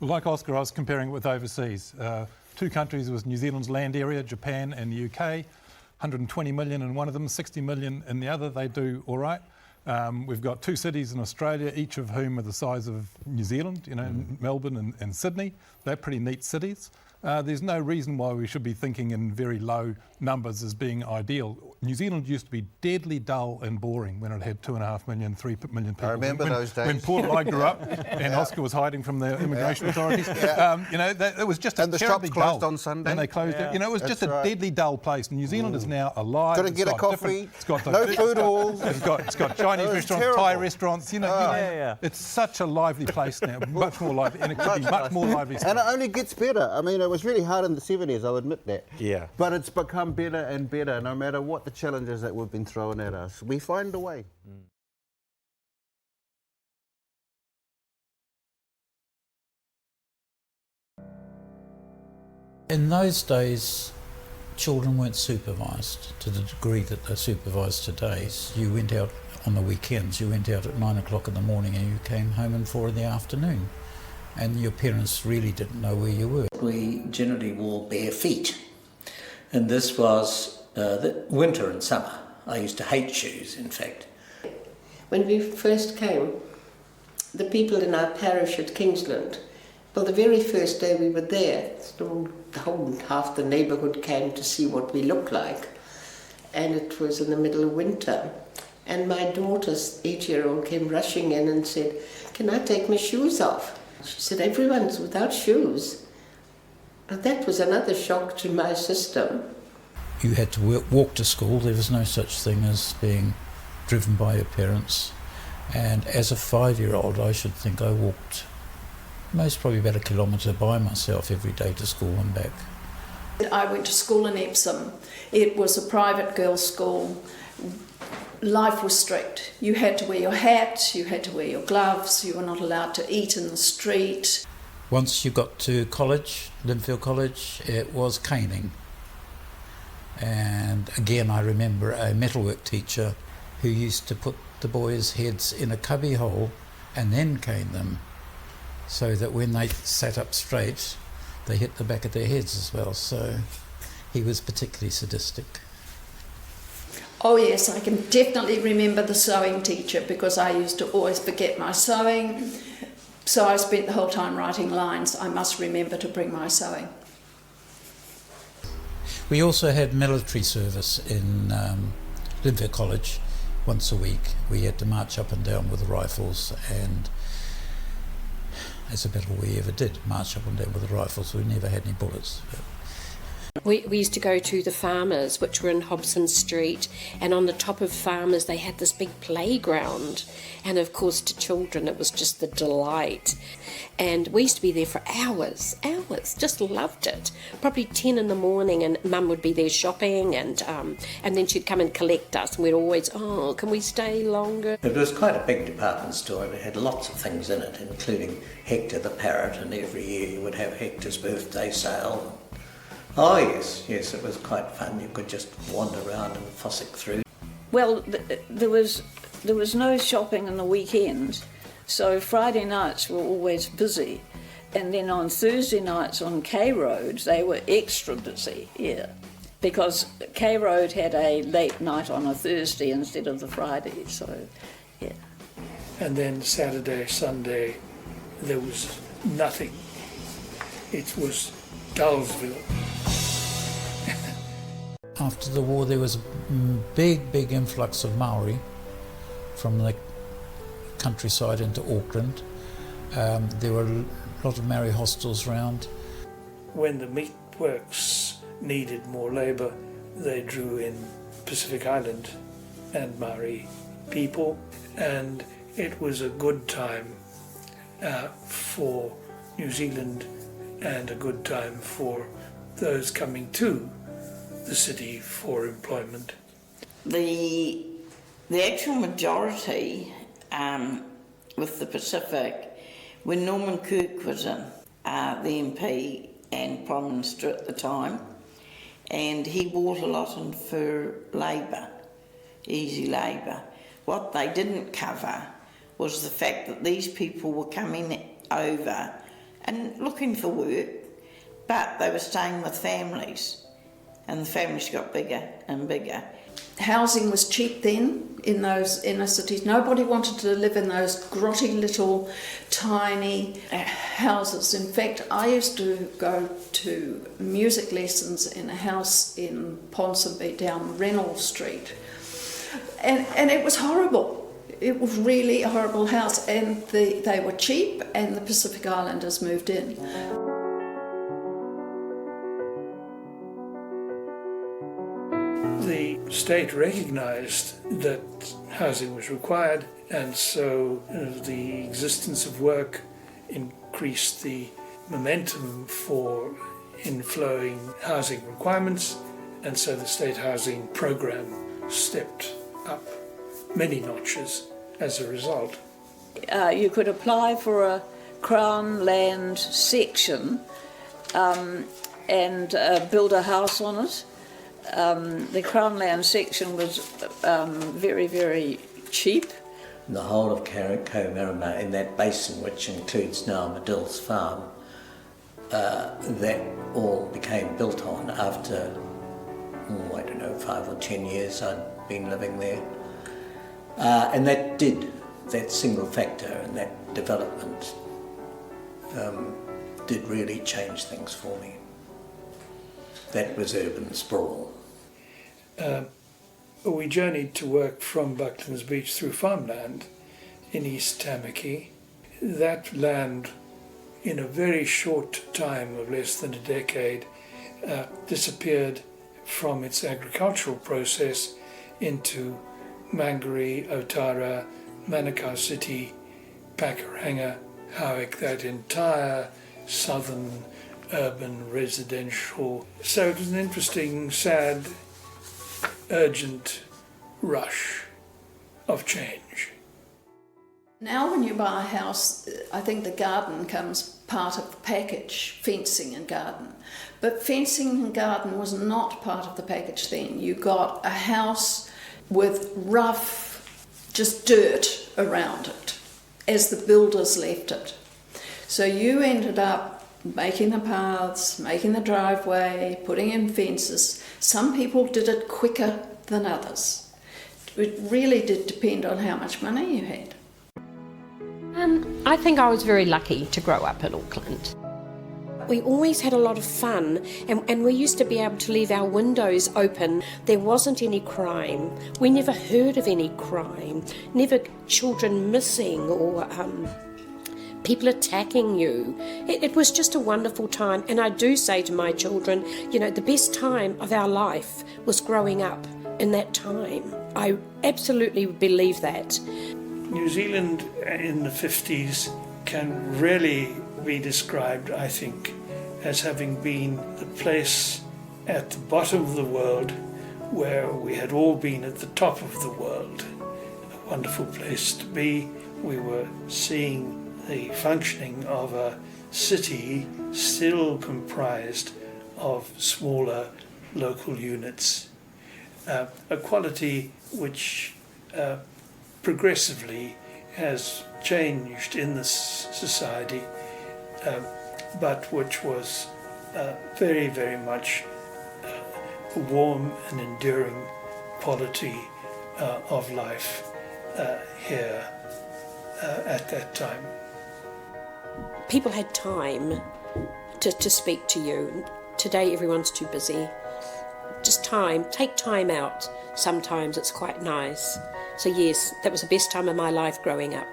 Well, like Oscar, I was comparing it with overseas. Two countries with New Zealand's land area, Japan and the UK, 120 million in one of them, 60 million in the other. They do all right. We've got two cities in Australia, each of whom are the size of New Zealand, Melbourne and Sydney. They're pretty neat cities. There's no reason why we should be thinking in very low numbers as being ideal. New Zealand used to be deadly dull and boring when it had 2.5 million, 3 million people. I remember those days. When Paul and I grew up and Oscar was hiding from the immigration authorities. It was just and a the terribly shops closed dull. on Sunday. And they closed it. It was just a deadly dull place. New Zealand is now alive. Couldn't get a coffee. It's got no food halls. It's got Chinese restaurants, terrible. Thai restaurants. It's such a lively place now, much more lively, and it could be much more lively. And it only gets better. I mean, it was really hard in the 70s, I'll admit that. Yeah. But it's become better and better, no matter what the challenges that we've been thrown at us. We find a way. In those days, children weren't supervised to the degree that they're supervised today. You went out on the weekends, you went out at 9 o'clock in the morning and you came home at 4 in the afternoon. And your parents really didn't know where you were. We generally wore bare feet. And this was the winter and summer. I used to hate shoes, in fact. When we first came, the people in our parish at Kingsland, well, the very first day we were there, half the neighbourhood came to see what we looked like. And it was in the middle of winter. And my daughter's 8-year-old came rushing in and said, "Can I take my shoes off?" She said, "Everyone's without shoes." But that was another shock to my system. You had to walk to school. There was no such thing as being driven by your parents. And as a 5-year-old, I should think I walked most probably about 1 kilometre by myself every day to school and back. I went to school in Epsom. It was a private girls' school. Life was strict. You had to wear your hat, you had to wear your gloves, you were not allowed to eat in the street. Once you got to college, Linfield College, it was caning. And again, I remember a metalwork teacher who used to put the boys' heads in a cubby hole and then cane them, so that when they sat up straight, they hit the back of their heads as well. So he was particularly sadistic. Oh yes, I can definitely remember the sewing teacher because I used to always forget my sewing. So I spent the whole time writing lines. I must remember to bring my sewing. We also had military service in Linfield College once a week. We had to march up and down with rifles, and as a battle we ever did, march up and down with the rifles. We never had any bullets. We used to go to the Farmers, which were in Hobson Street, and on the top of Farmers they had this big playground, and of course to children it was just the delight. And we used to be there for hours, just loved it. Probably 10 in the morning, and Mum would be there shopping, and then she'd come and collect us, and we'd always, "Oh, can we stay longer?" It was quite a big department store, and it had lots of things in it, including Hector the parrot, and every year you would have Hector's birthday sale. Oh yes, it was quite fun. You could just wander around and fossick through. Well, there was no shopping on the weekend, so Friday nights were always busy, and then on Thursday nights on K Road they were extra busy, because K Road had a late night on a Thursday instead of the Friday, so yeah. And then Saturday, Sunday, there was nothing. It was Dullsville. After the war there was a big influx of Maori from the countryside into Auckland. There were a lot of Maori hostels around. When the meat works needed more labour, they drew in Pacific Island and Maori people, and it was a good time for New Zealand and a good time for those coming to the city for employment. The actual majority with the Pacific, when Norman Kirk was in, the MP and Prime Minister at the time, and he brought a lot in for labour, easy labour. What they didn't cover was the fact that these people were coming over and looking for work, but they were staying with families, and the families got bigger and bigger. Housing was cheap then in those inner cities. Nobody wanted to live in those grotty little tiny houses. In fact, I used to go to music lessons in a house in Ponsonby down Reynolds Street, and it was horrible. It was really a horrible house, and they were cheap, and the Pacific Islanders moved in. The state recognised that housing was required, and so the existence of work increased the momentum for inflowing housing requirements, and so the state housing program stepped up many notches as a result. You could apply for a Crown land section and build a house on it. The Crown land section was very, very cheap. The whole of Komarama in that basin, which includes now Medill's farm, that all became built on after, I don't know, 5 or 10 years I'd been living there. And that single factor and that development did really change things for me. That was urban sprawl. We journeyed to work from Bucklands Beach through farmland in East Tamaki. That land, in a very short time of less than a decade, disappeared from its agricultural process into Mangere, Otara, Manukau City, Pakuranga, Howick, that entire southern urban residential. So it was an interesting, sad, urgent rush of change. Now when you buy a house, I think the garden comes part of the package, fencing and garden. But fencing and garden was not part of the package then. You got a house with rough, just dirt around it, as the builders left it. So you ended up making the paths, making the driveway, putting in fences. Some people did it quicker than others. It really did depend on how much money you had. I think I was very lucky to grow up in Auckland. We always had a lot of fun, and we used to be able to leave our windows open. There wasn't any crime. We never heard of any crime, never children missing or people attacking you. It was just a wonderful time, and I do say to my children, the best time of our life was growing up in that time. I absolutely believe that. New Zealand in the 50s can really be described, I think, as having been the place at the bottom of the world where we had all been at the top of the world. A wonderful place to be. We were seeing the functioning of a city still comprised of smaller local units. A quality which progressively has changed in this society, but which was very, very much a warm and enduring quality of life here at that time. People had time to speak to you. Today everyone's too busy. Just take time out. Sometimes it's quite nice. So yes, that was the best time of my life growing up.